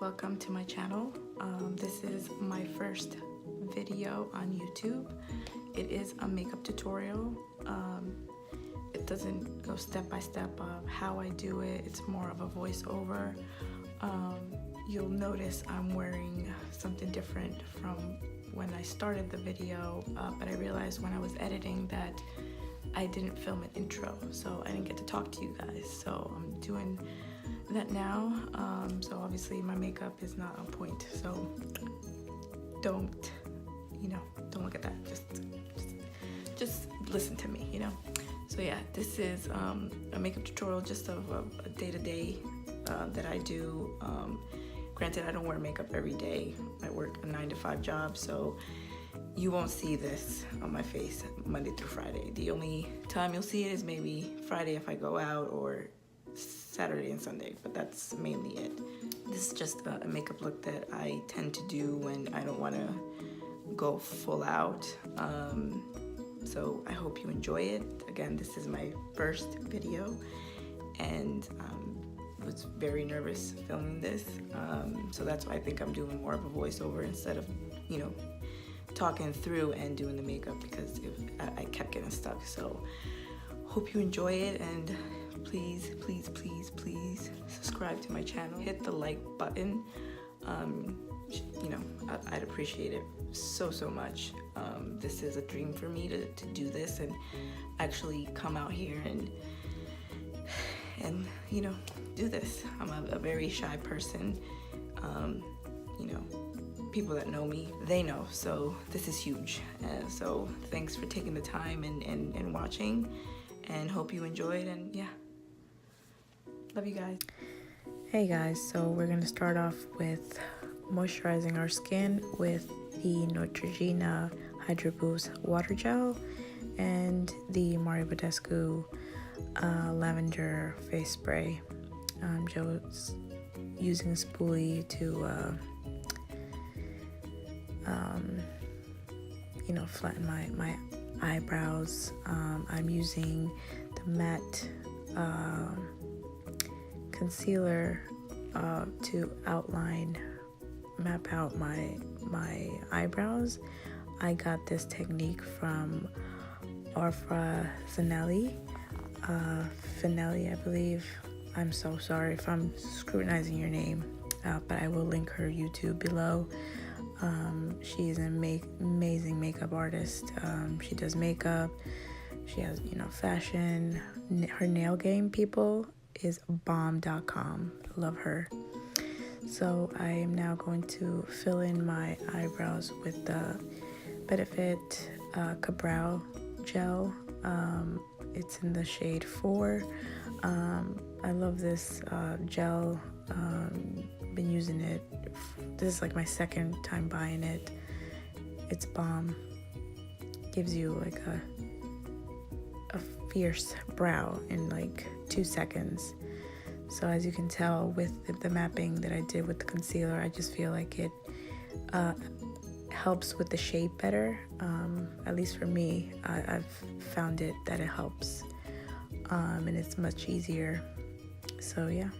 welcome to my channel. This is my first video on YouTube. It is a makeup tutorial. It doesn't go step by step of how I do it. It's more of a voiceover. You'll notice I'm wearing something different from when I started the video, but I realized when I was editing that I didn't film an intro, so I didn't get to talk to you guys. So I'm doing that now. So obviously my makeup is not on point, so don't look at that. Just listen to me, So yeah, this is a makeup tutorial just of a day-to-day that I do. Granted, I don't wear makeup every day. I work a 9-to-5 job, so you won't see this on my face Monday through Friday. The only time you'll see it is maybe Friday if I go out, or Saturday and Sunday, but that's mainly it. This is just a makeup look that I tend to do when I don't want to go full out. So I hope you enjoy it. Again, this is my first video, and I was very nervous filming this. So that's why I think I'm doing more of a voiceover instead of, talking through and doing the makeup, because I kept getting stuck. So hope you enjoy it, and please subscribe to my channel. Hit the like button. I'd appreciate it so much. This is a dream for me to do this and actually come out here and do this. I'm a very shy person. People that know me, they know, so this is huge. So thanks for taking the time and watching, and hope you enjoyed, and yeah, love you guys. Hey guys, so we're gonna start off with moisturizing our skin with the Neutrogena Hydro Boost Water Gel and the Badescu Lavender Face Spray. Joe's using a spoolie to flatten my eyebrows. I'm using the matte concealer to map out my eyebrows. I got this technique from Ourfa Zinali, I believe. I'm so sorry if I'm scrutinizing your name, but I will link her YouTube below. She's an amazing makeup artist. She does makeup. She has, fashion. Her nail game, people, is bomb.com. Love her. So I am now going to fill in my eyebrows with the Benefit Kabrow gel. It's in the shade 4. I love this gel. Been using it. This is like my second time buying it. It's bomb. Gives you like a fierce brow in like 2 seconds. So as you can tell with the mapping that I did with the concealer, I just feel like it helps with the shape better. At least for me, I've found it that it helps, and it's much easier. So yeah.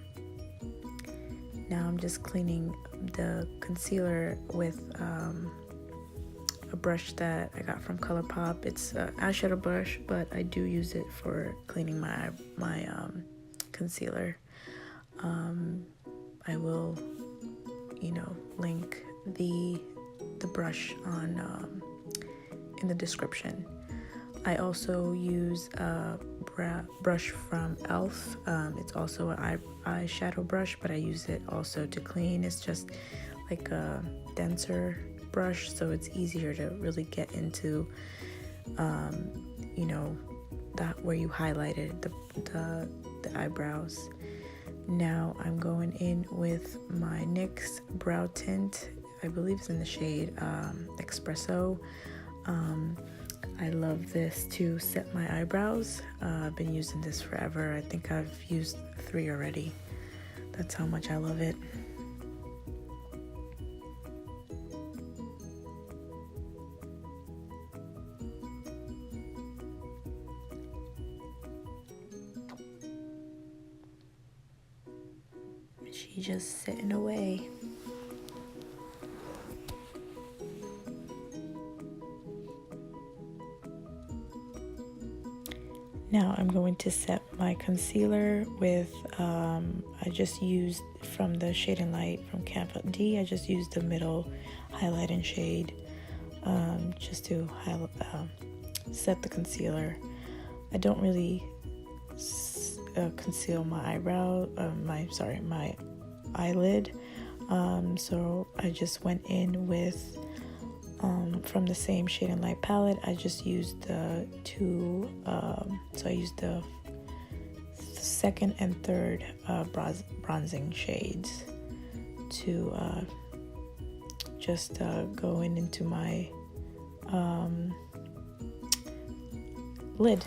Now I'm just cleaning the concealer with a brush that I got from ColourPop. It's an eyeshadow brush, but I do use it for cleaning my concealer. I will, link the brush on in the description. I also use a brush from e.l.f. It's also an eyeshadow brush, but I use it also to clean. It's just like a denser brush, so it's easier to really get into, that where you highlighted the eyebrows. Now I'm going in with my NYX brow tint. I believe it's in the shade Espresso. I love this to set my eyebrows. I've been using this forever. I think I've used 3 already. That's how much I love it. She just sitting away. I'm going to set my concealer with, I just used from the Shade and Light from Canva D, I just used the middle highlight and shade just to set the concealer. I don't really conceal my eyebrow, my eyelid, so I just went in with from the same Shade and Light palette. I just used the two, so I used the second and third bronzing shades to just go into my lid.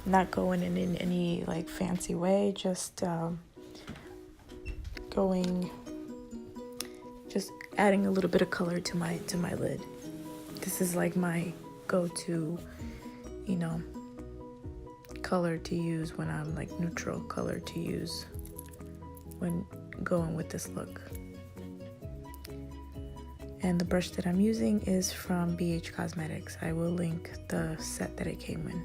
Not going in any like fancy way, just adding a little bit of color to my lid. This is like my go-to, you know, color to use when I'm like neutral color to use when going with this look. And the brush that I'm using is from BH Cosmetics. I will link the set that it came in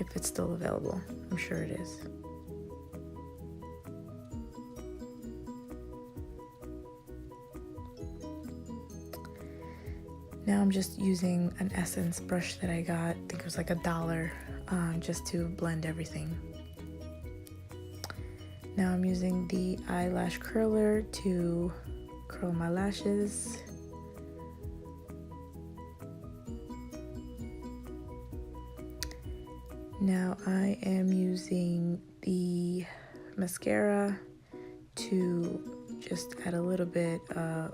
if it's still available. I'm sure it is. Now I'm just using an Essence brush that I got, I think it was like $1, just to blend everything. Now I'm using the eyelash curler to curl my lashes. Now I am using the mascara to just add a little bit,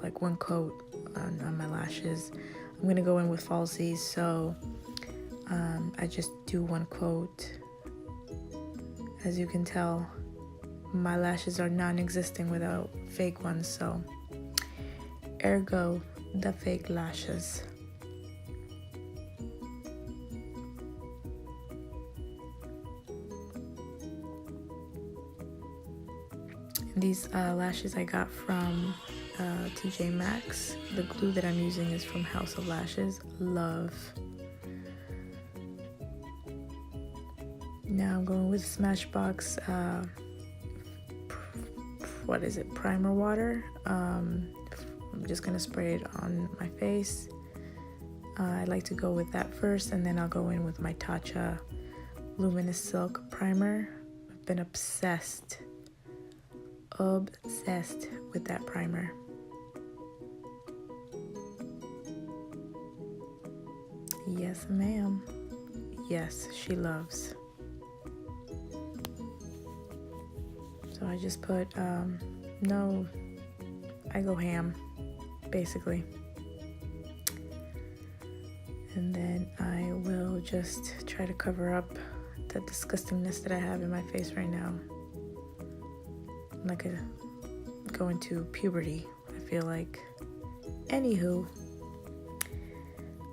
like one coat on my lashes. I'm gonna go in with falsies, so I just do one coat. As you can tell, my lashes are non-existent without fake ones, so ergo the fake lashes. These lashes I got from TJ Maxx. The glue that I'm using is from House of Lashes. Love. Now I'm going with Smashbox, what is it, primer water. I'm just gonna spray it on my face. I like to go with that first, and then I'll go in with my Tatcha Luminous Silk primer. I've been obsessed with that primer. Yes, ma'am. Yes, she loves. So I just put, I go ham, basically. And then I will just try to cover up the disgustingness that I have in my face right now. I'm like going to puberty, I feel like. Anywho,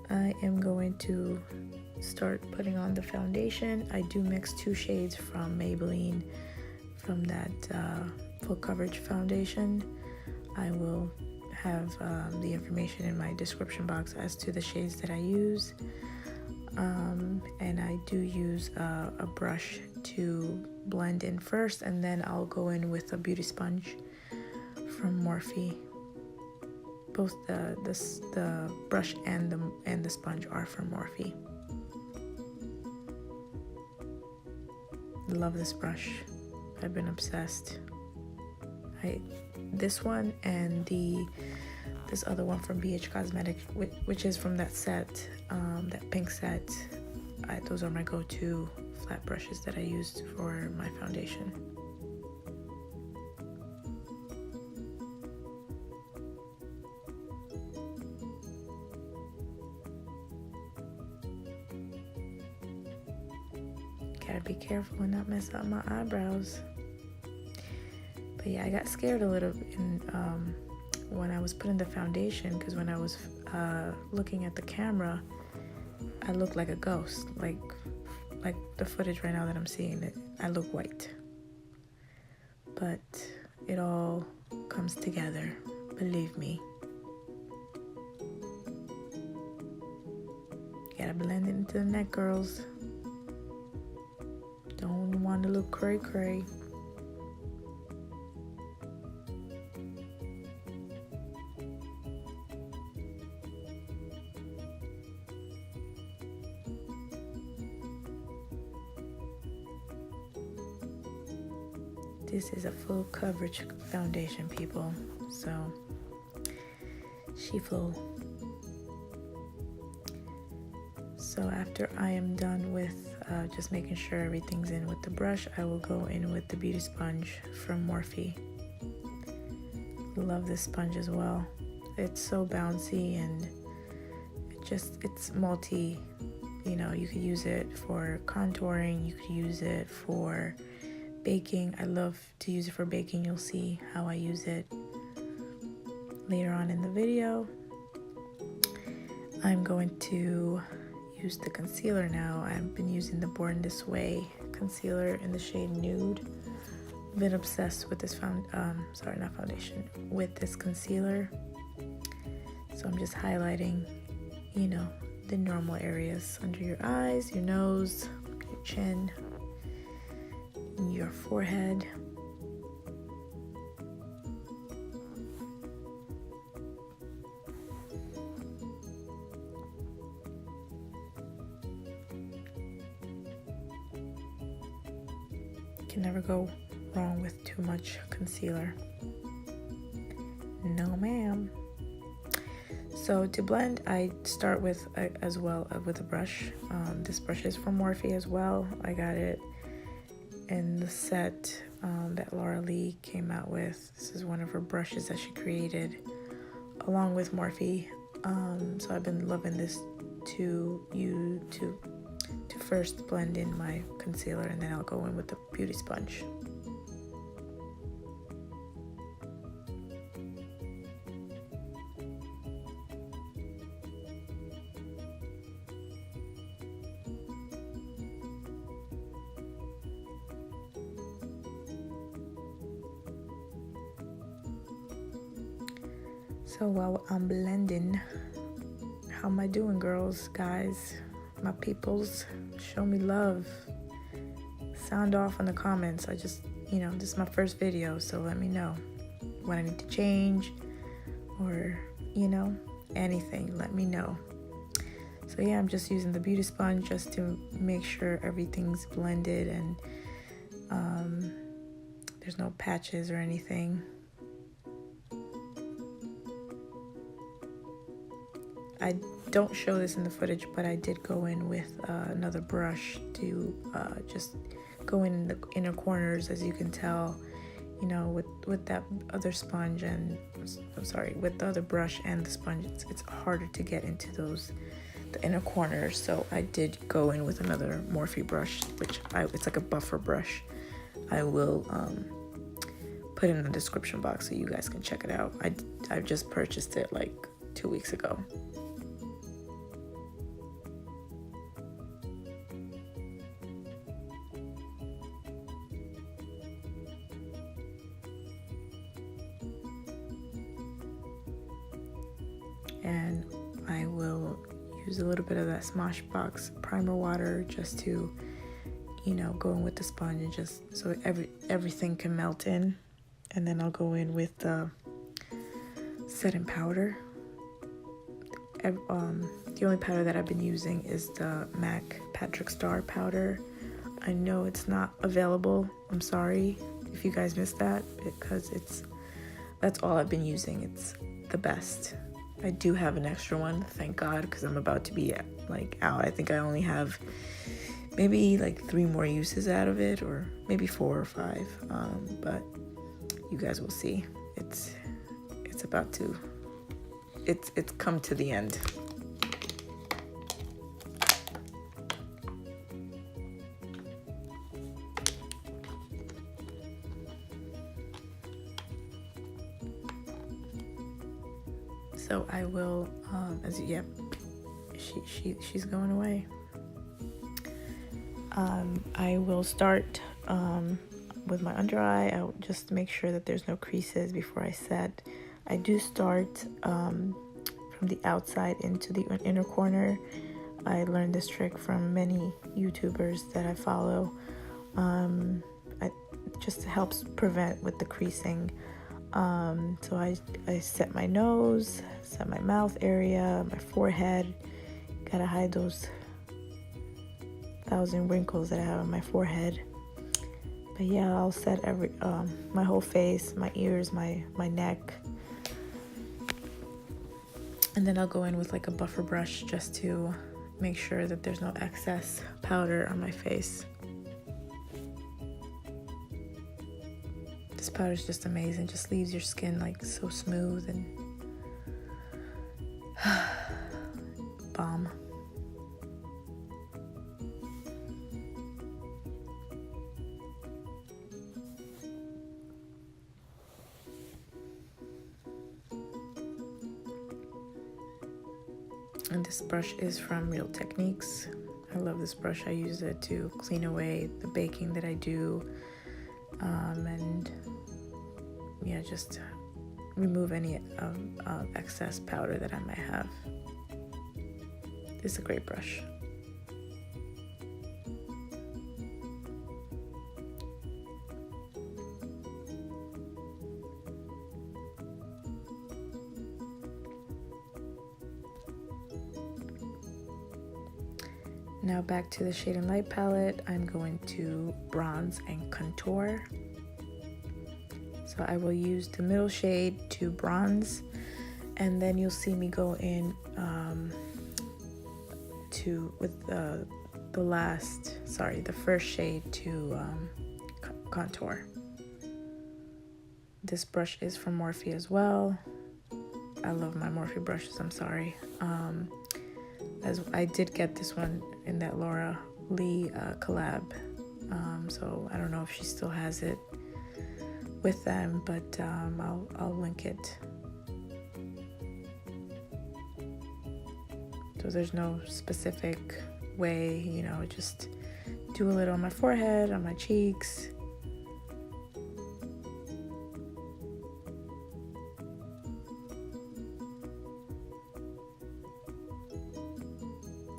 I am going to start putting on the foundation. I do mix 2 shades from Maybelline, from that full coverage foundation. I will have the information in my description box as to the shades that I use. And I do use a brush to blend in first, and then I'll go in with a beauty sponge from Morphe. Both the brush and the sponge are from Morphe. Love this brush. I've been obsessed. This one and this other one from BH Cosmetics, which is from that set, that pink set. Those are my go-to flat brushes that I used for my foundation. Gotta be careful and not mess up my eyebrows. But yeah, I got scared a little when I was putting the foundation, because when I was looking at the camera, I looked like a ghost. Like the footage right now that I'm seeing, I look white. But it all comes together, believe me. Gotta blend it into the neck, girls. want to look cray cray. This is a full coverage foundation, people, so she full. So after I am done with just making sure everything's in with the brush, I will go in with the beauty sponge from Morphe. Love this sponge as well. It's so bouncy, and it's multi, you know, you could use it for contouring, you could use it for baking. I love to use it for baking. You'll see how I use it later on in the video. I'm going to use the concealer now. I've been using the Born This Way concealer in the shade Nude. Been obsessed with this with this concealer. So I'm just highlighting, you know, the normal areas under your eyes, your nose, your chin, your forehead. Can never go wrong with too much concealer. No ma'am. So to blend, I start with as well with a brush. This brush is from Morphe as well. I got it in the set that Laura Lee came out with. This is one of her brushes that she created along with Morphe. So I've been loving this to first blend in my concealer, and then I'll go in with the beauty sponge. So while I'm blending, how am I doing, girls, guys, my peoples? Show me love. Sound off in the comments. I just, you know, this is my first video, so let me know what I need to change, or, you know, anything. Let me know. So yeah, I'm just using the beauty sponge just to make sure everything's blended and there's no patches or anything. I don't show this in the footage, but I did go in with another brush to just go in the inner corners, as you can tell, you know, with that other sponge, and I'm sorry, with the other brush and the sponge, it's harder to get into the inner corners. So I did go in with another Morphe brush, it's like a buffer brush. I will put it in the description box so you guys can check it out. I just purchased it like 2 weeks ago. And I will use a little bit of that Smashbox primer water just to, you know, go in with the sponge and just so everything can melt in. And then I'll go in with the setting powder. The only powder that I've been using is the MAC Patrick Star powder. I know it's not available. I'm sorry if you guys missed that, because that's all I've been using. It's the best. I do have an extra one, thank God, because I'm about to be out. I think I only have maybe like 3 more uses out of it, or maybe 4 or 5. But you guys will see. It's about to. It's come to the end. So I will, she's going away. I will start with my under eye. I'll just make sure that there's no creases before I set. I do start from the outside into the inner corner. I learned this trick from many YouTubers that I follow. just helps prevent with the creasing. So I set my nose, set my mouth area, my forehead. Gotta hide those 1,000 wrinkles that I have on my forehead. But yeah, I'll set my whole face, my ears, my neck. And then I'll go in with like a buffer brush just to make sure that there's no excess powder on my face. This powder is just amazing. Just leaves your skin like so smooth and bomb. And this brush is from Real Techniques. I love this brush. I use it to clean away the baking that I do, and yeah, just remove any excess powder that I might have. This is a great brush. Now back to the Shade and Light palette, I'm going to bronze and contour. So I will use the middle shade to bronze, and then you'll see me go in with the first shade to contour. This brush is from Morphe as well. I love my Morphe brushes, I'm sorry. As I did get this one in that Laura Lee collab, so I don't know if she still has it with them, but I'll link it. So there's no specific way, you know, just do a little on my forehead, on my cheeks.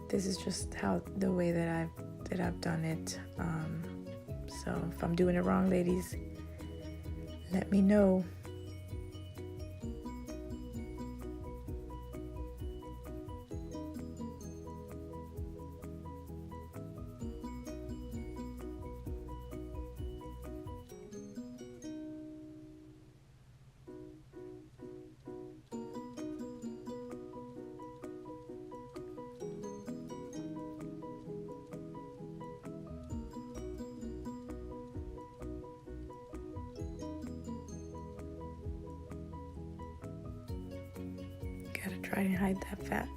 This is just the way that I've done it. So if I'm doing it wrong, ladies, let me know. Gotta try and hide that fat.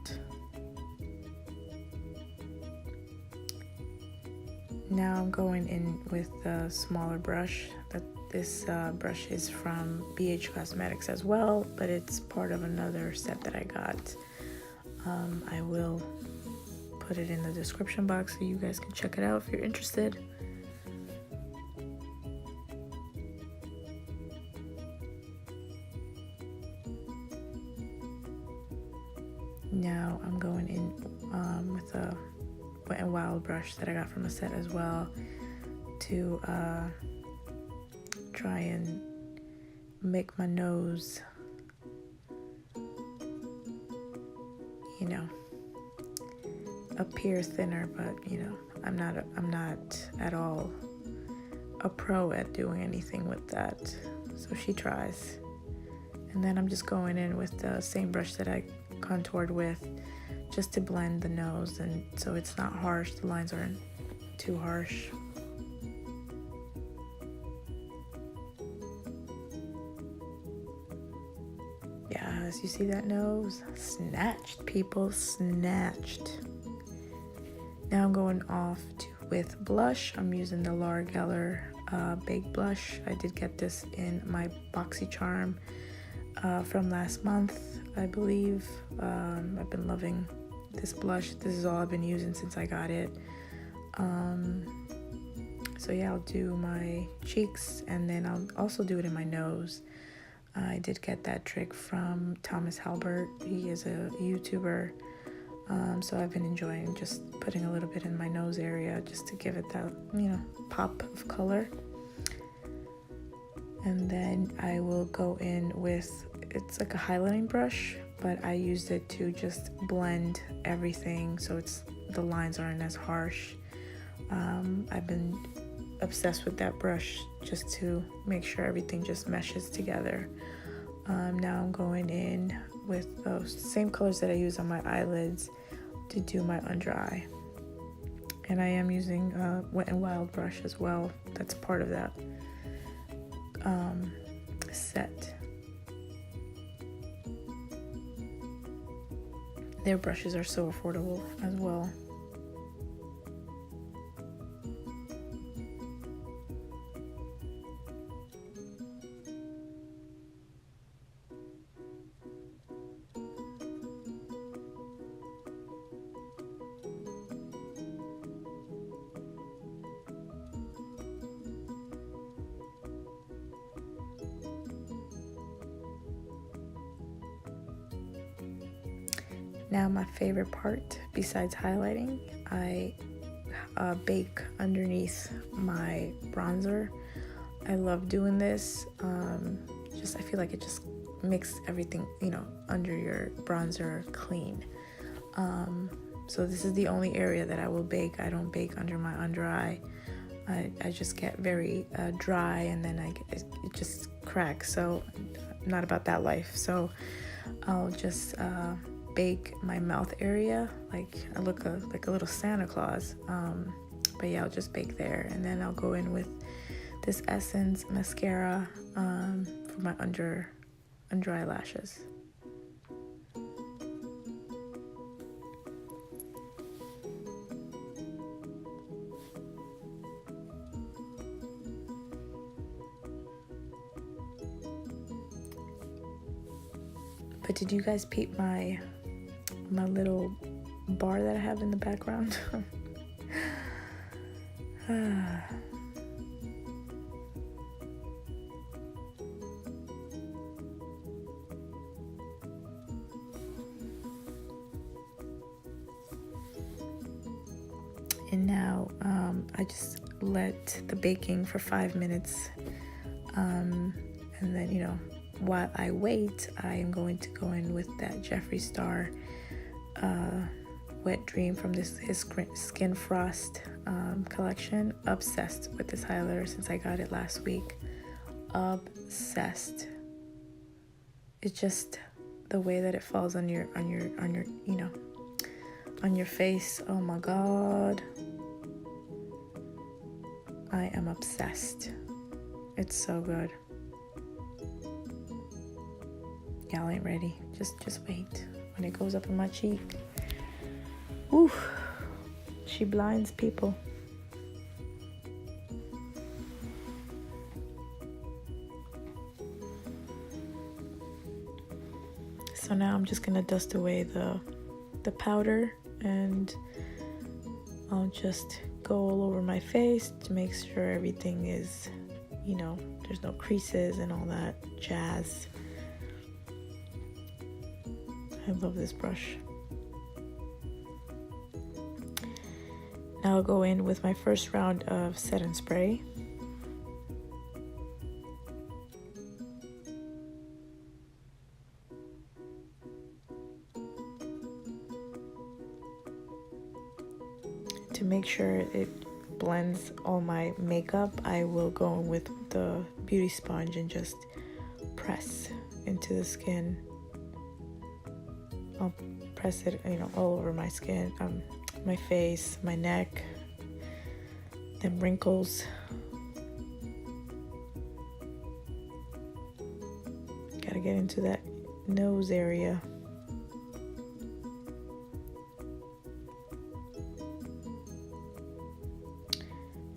Now I'm going in with a smaller brush. This brush is from BH Cosmetics as well, but it's part of another set that I got. I will put it in the description box so you guys can check it out if you're interested. Now I'm going in with a Wet n Wild brush that I got from a set as well to try and make my nose, you know, appear thinner, but you know, I'm not at all a pro at doing anything with that. So she tries. And then I'm just going in with the same brush that I contoured with, just to blend the nose, and so it's not harsh, the lines aren't too harsh. Yes, you see that nose? Snatched, people, snatched. Now I'm going off with blush. I'm using the Laura Geller Baked Blush. I did get this in my BoxyCharm from last month, I believe. I've been loving this blush. This is all I've been using since I got it. So yeah, I'll do my cheeks, and then I'll also do it in my nose. I did get that trick from Thomas Halbert. He is a YouTuber, so I've been enjoying just putting a little bit in my nose area just to give it that, you know, pop of color. And then I will go in with, it's like a highlighting brush, but I used it to just blend everything so the lines aren't as harsh. I've been obsessed with that brush just to make sure everything just meshes together. Now I'm going in with those same colors that I use on my eyelids to do my under eye. And I am using a Wet n Wild brush as well. That's part of that set. Their brushes are so affordable as well. Now my favorite part, besides highlighting, I bake underneath my bronzer. I love doing this. I feel like it just makes everything, under your bronzer clean. So this is the only area that I will bake. I don't bake under my under eye. I just get very dry, and then it just cracks. So I'm not about that life. So I'll just bake my mouth area. Like I look like a little Santa Claus. But yeah, I'll just bake there, and then I'll go in with this Essence mascara for my under eye lashes. But did you guys peep my little bar that I have in the background? And now I just let the baking for 5 minutes, and then while I wait, I am going to go in with that Jeffree Star Wet Dream from his Skin Frost collection. Obsessed with this highlighter since I got it last week. Obsessed. It's just the way that it falls on your face. Oh my god, I am obsessed. It's so good. Y'all ain't ready. Just wait. When it goes up in my cheek, ooh, she blinds people. So now I'm just gonna dust away the powder, and I'll just go all over my face to make sure everything is, there's no creases and all that jazz. I love this brush. Now I'll go in with my first round of set and spray. To make sure it blends all my makeup, I will go in with the beauty sponge and just press into the skin. I'll press it, all over my skin, my face, my neck, then wrinkles. Gotta get into that nose area.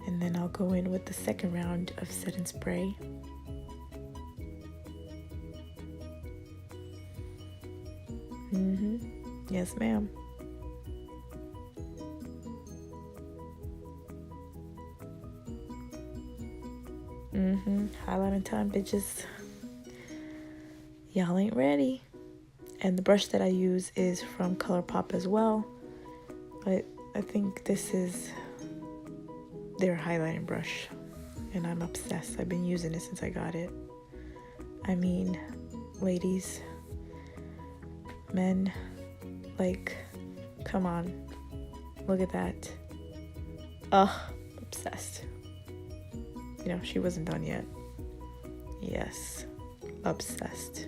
And then I'll go in with the second round of set and spray. Yes, ma'am. Highlighting time, bitches. Y'all ain't ready. And the brush that I use is from ColourPop as well, but I think this is their highlighting brush, and I'm obsessed. I've been using it since I got it. I mean, ladies, men, like, come on, look at that. Ugh, obsessed. You know, she wasn't done yet. Yes, obsessed.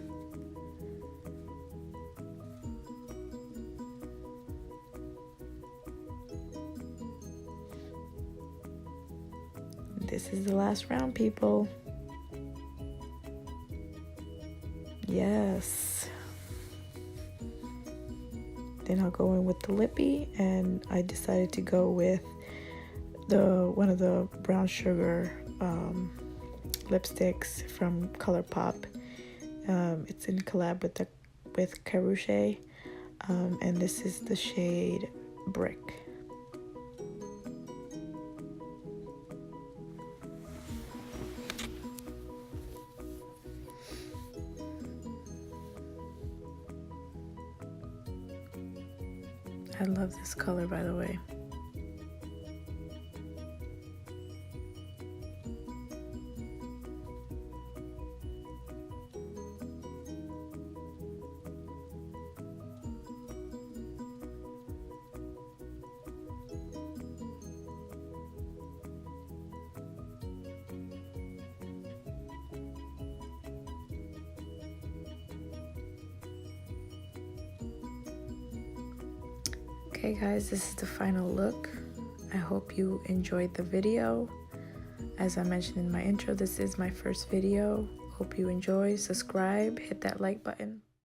This is the last round, people. Yes. Then I'll go in with the lippy, and I decided to go with one of the brown sugar lipsticks from ColourPop. It's in collab with Carouche, and this is the shade Brick. I love this color, by the way. Okay guys, this is the final look. I hope you enjoyed the video. As I mentioned in my intro, this is my first video. Hope you enjoy. Subscribe, hit that like button.